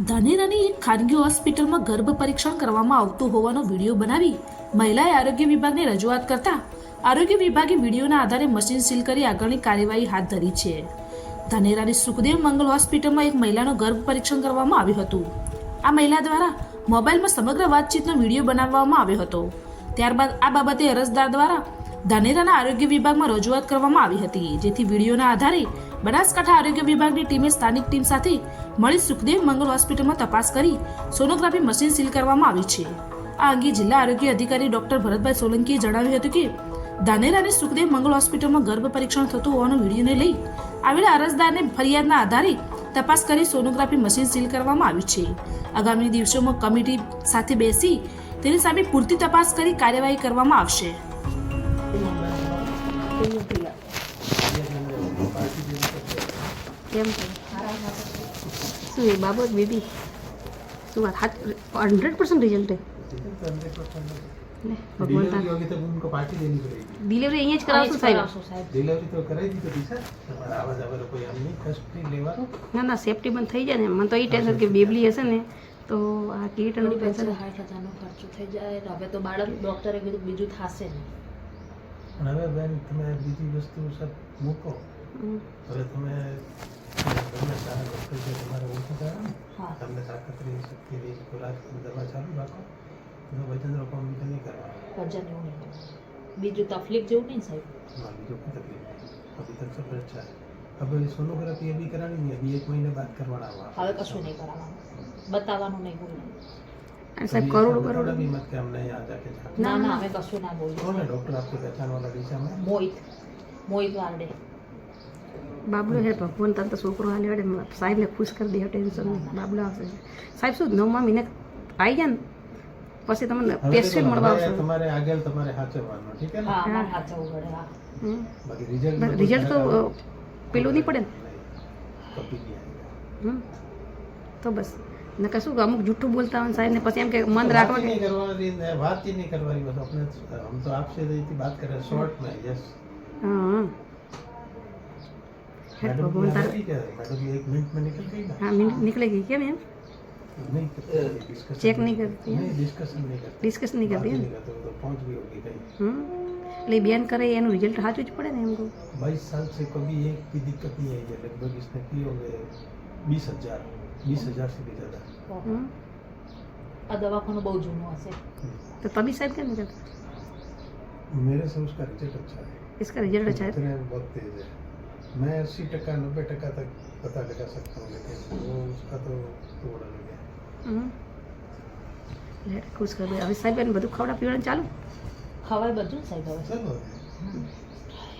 ધાનેરાની એક ખાનગી હોસ્પિટલમાં ગર્ભ પરીક્ષણ કરવામાં આવતું હોવાનો વિડીયો બનાવી મહિલાએ આરોગ્ય વિભાગને રજૂઆત કરતા આરોગ્ય વિભાગે વિડીયોના આધારે મશીન સીલ કરી આગળની કાર્યવાહી હાથ ધરી છે. ધાનેરાની સુખદેવ મંગલ હોસ્પિટલમાં એક મહિલાનું ગર્ભ પરીક્ષણ કરવામાં આવ્યું હતું. આ મહિલા દ્વારા મોબાઈલમાં સમગ્ર વાતચીતનો વિડીયો બનાવવામાં આવ્યો હતો. ત્યારબાદ આ બાબતે અરજદાર દ્વારા ધાનેરાના આરોગ્ય વિભાગમાં રજૂઆત કરવામાં આવી હતી, જેથી વિડીયોના આધારે બનાસકાંઠા આરોગ્ય વિભાગની ટીમે સ્થાનિક ટીમ સાથે મળી સુખદેવ મંગલ હોસ્પિટલમાં તપાસ કરી સોનોગ્રાફી મશીન સીલ કરવામાં આવી છે. આ અંગે જિલ્લા આરોગ્ય અધિકારી ડોક્ટર ભરતભાઈ સોલંકીએ જણાવ્યું હતું કે ધાનેરાની સુખદેવ મંગલ હોસ્પિટલમાં ગર્ભ પરીક્ષણ થતું હોવાનો વિડીયોને લઈ આવેલા અરજદારને ફરિયાદના આધારે તપાસ કરી સોનોગ્રાફી મશીન સીલ કરવામાં આવી છે. આગામી દિવસોમાં કમિટી સાથે બેસી તેની સામે પૂરતી તપાસ કરી કાર્યવાહી કરવામાં આવશે. કેમ શું એ બાબત બેબી શું વાત 100% रिजल्ट है डिलीवरी અહીંયા જ કરાવશો સાહેબ? डिलीवरी तो कराई दी तो दी सर તમારા આવાજ આવે કોઈ આમ નહીં કષ્ટ લેવાનો. ના સેફટી બંધ થઈ જાય ને. મને તો એ ટેન્શન કે બેબલી હશે ને તો આ કીટ અને પૈસા 60,000નો ખર્ચો થઈ જાય. હવે તો બાળક ડોક્ટરે કીધું બીજું થશે ને. પણ હવે બેન તમે બીજી વસ્તુ સબ મૂકો. હવે તમે તમને સારા ડૉક્ટર છે તમારે ઓળખો કરો ને. તમને તાકાત રહી શક્તિ રહી ખોરાક દવા ચાલુ રાખો તો વજન રોકવા બીજું નહીં કરવાનું. વજન એવું નહીં કરવાનું. બીજું તકલીફ જેવું નહીં સાહેબ. ના બીજું કોઈ તકલીફ નહીં. અભી તક सब अच्छा है. अब सोनोग्राफी अभी करानी है. अभी 1 महीने बाद करवाना हुआ. હવે કશું નહીં કરવાનું, બતાવવાનું નહીં બોલવાનું. સાહેબ કરોડ भी मत के हमने यहाँ जाके ના ના અમે કશું ના બોલીએ. कौन है डॉक्टर आपके पहचान वाला दिशा में? મોહિત વારડે. બાબલો હે ભગવાન તને તો છોકરો હાલે વડે સાહેબને ખુશ કરી દે, ટેન્શન નહીં. બાબલો આવશે સાહેબ. શું 9મા મહિને આવી જાય ને પછી તમને પેશન્ટ મળવા આવશે. તમારે આગળ તમારે સાચવવાનું, ઠીક है હા અમારે હાચવું પડે. હા बाकी રિઝલ્ટ તો પેલું નહીં પડે ને. कभी नहीं आएगा. તો બસ ને કશું અમુક જૂઠું બોલતા હોય સાહેબ ને પછી એમ કે મન રાખવા नहीं करवानी, बात ही नहीं करवानी. बस अपने हम तो आपसे इतनी बात कर रहे हैं शॉर्ट में. यस હા मैडम भगवान तारा ठीक है. मैडम 1 मिनट में निकल गई ना. हाँ मिनट निकलेगी क्या मैम? नहीं डिस्कशन चेक नहीं करती है? नहीं डिस्कशन नहीं करती. डिस्कस नहीं करती है नहीं करते तो पहुंच भी होगी कहीं. એટલે બેન કરે એનું રિઝલ્ટ સાચું જ પડે ને એમ કહું. 22 साल से कभी एक भी दिक्कत नहीं आई है. लगभग इसने की होंगे 20,000 से भी ज़्यादा. આ દવાખાનું બહુ જૂનું હશે. तो तभी शायद क्या नहीं करता. मेरे से उसका रिजल्ट अच्छा है. इसका रिजल्ट अच्छा है. इतने बहुत तेज है. मैं 80% 90% तक पता लगा सकता हूँ, लेकिन वो उसका तो थोड़ा लग गया. ખુશ કરી દે હવે સાહેબ એને બધું ખવડા પીવાનું ચાલુ. ખવાય બધું સાહેબ હવે. चलो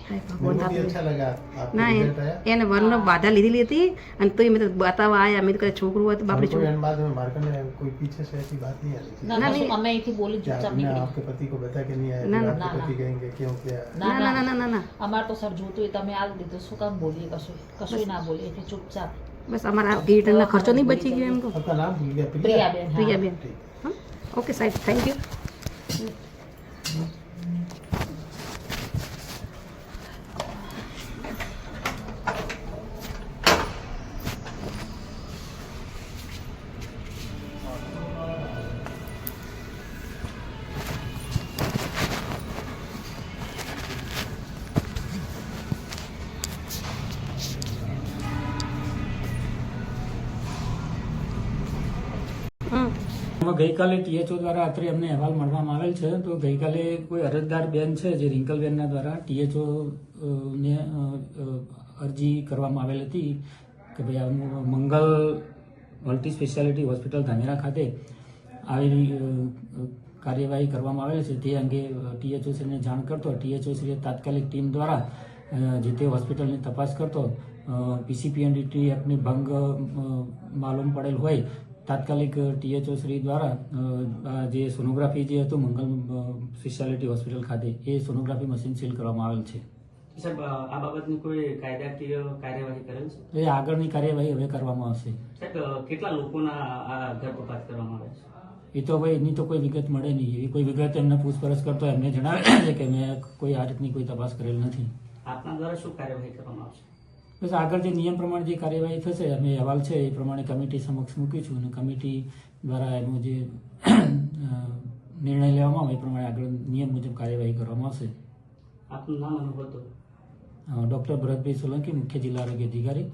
હાય मेरे ભગવાન को भी તારે अच्छा लगा आपका ના रिजल्ट आया. એને વનનો બાધા લીધેલી હતી અને તોય મેં તો બતાવવા આવ્યા. મેં તો કદાચ છોકરું હતું બાપડે हमको છોકરું एंड बाद में मार्केट में कोई पीछे से ऐसी बात नहीं आनी ના चाहिए. કશું અમે અહીંથી બોલી क्या ચૂપચાપ आपने નીકળી. आपके पति को बता के नहीं आया? ना, फिर ना, आपके ना, पति कहेंगे क्यों क्या? ના ના ના ના ના અમારે તો સર જોતું હોય તમે આ દીધું, શું કામ બોલીએ? કશું ના બોલીએ એટલે ચૂપચાપ. બસ અમારા ગીટનો ખર્ચો નહીં બચી ગયો એમ કહું. आपका नाम भूल गया. પ્રિયાબેન. હા. પ્રિયાબેન. ठीक. હા ઓકે સાહેબ થેન્ક યુ. એમાં ગઈકાલે ટીએચઓ દ્વારા અત્રે અમને અહેવાલ મળવામાં આવેલ છે. તો ગઈકાલે કોઈ અરજદાર બેન છે જે રિંકલબેનના દ્વારા ટીએચઓ ને અરજી કરવામાં આવેલ હતી કે ભાઈ આ મંગલ મલ્ટી સ્પેશિયાલિટી હોસ્પિટલ ધાનેરા ખાતે આવી કાર્યવાહી કરવામાં આવેલ છે. તે અંગે ટીએચઓ શ્રીને જાણ કરતો ટીએચઓ શ્રીએ તાત્કાલિક ટીમ દ્વારા જે તે હોસ્પિટલની તપાસ કરતો પીસીપીએનડીટી એક્ટની ભંગ માલુમ પડેલ હોય તાત્કાલિક ટીએચઓ શ્રી દ્વારા જે સોનોગ્રાફી જે હતું મંગલ સ્પેશિયાલિટી હોસ્પિટલ ખાતે એ સોનોગ્રાફી મશીન સીલ કરવામાં આવેલ છે. સાહેબ આ બાબતની કોઈ કાયદાકીય કાર્યવાહી કરેલ છે? એ આગળની કાર્યવાહી હવે કરવામાં આવશે. સાહેબ કેટલા લોકોના આ ગર્ભપાત કરવામાં આવે છે? એ તો હવે એની તો કોઈ વિગત મળે નહીં. એવી કોઈ વિગત એમને પૂછપરછ કરતો એમને જણાવે છે કે મેં કોઈ આ રીતની કોઈ તપાસ કરેલ નથી. આપના દ્વારા શું કાર્યવાહી કરવામાં આવશે? બસ આગળ જે નિયમ પ્રમાણે જે કાર્યવાહી થશે અમે અહેવાલ છે એ પ્રમાણે કમિટી સમક્ષ મૂકીશું અને કમિટી દ્વારા એનો જે નિર્ણય લેવામાં આવે એ પ્રમાણે આગળ નિયમ મુજબ કાર્યવાહી કરવામાં આવશે. આપનું નામ અને હોદ્દો? ડૉક્ટર ભરતભાઈ સોલંકી, મુખ્ય જિલ્લા આરોગ્ય અધિકારી,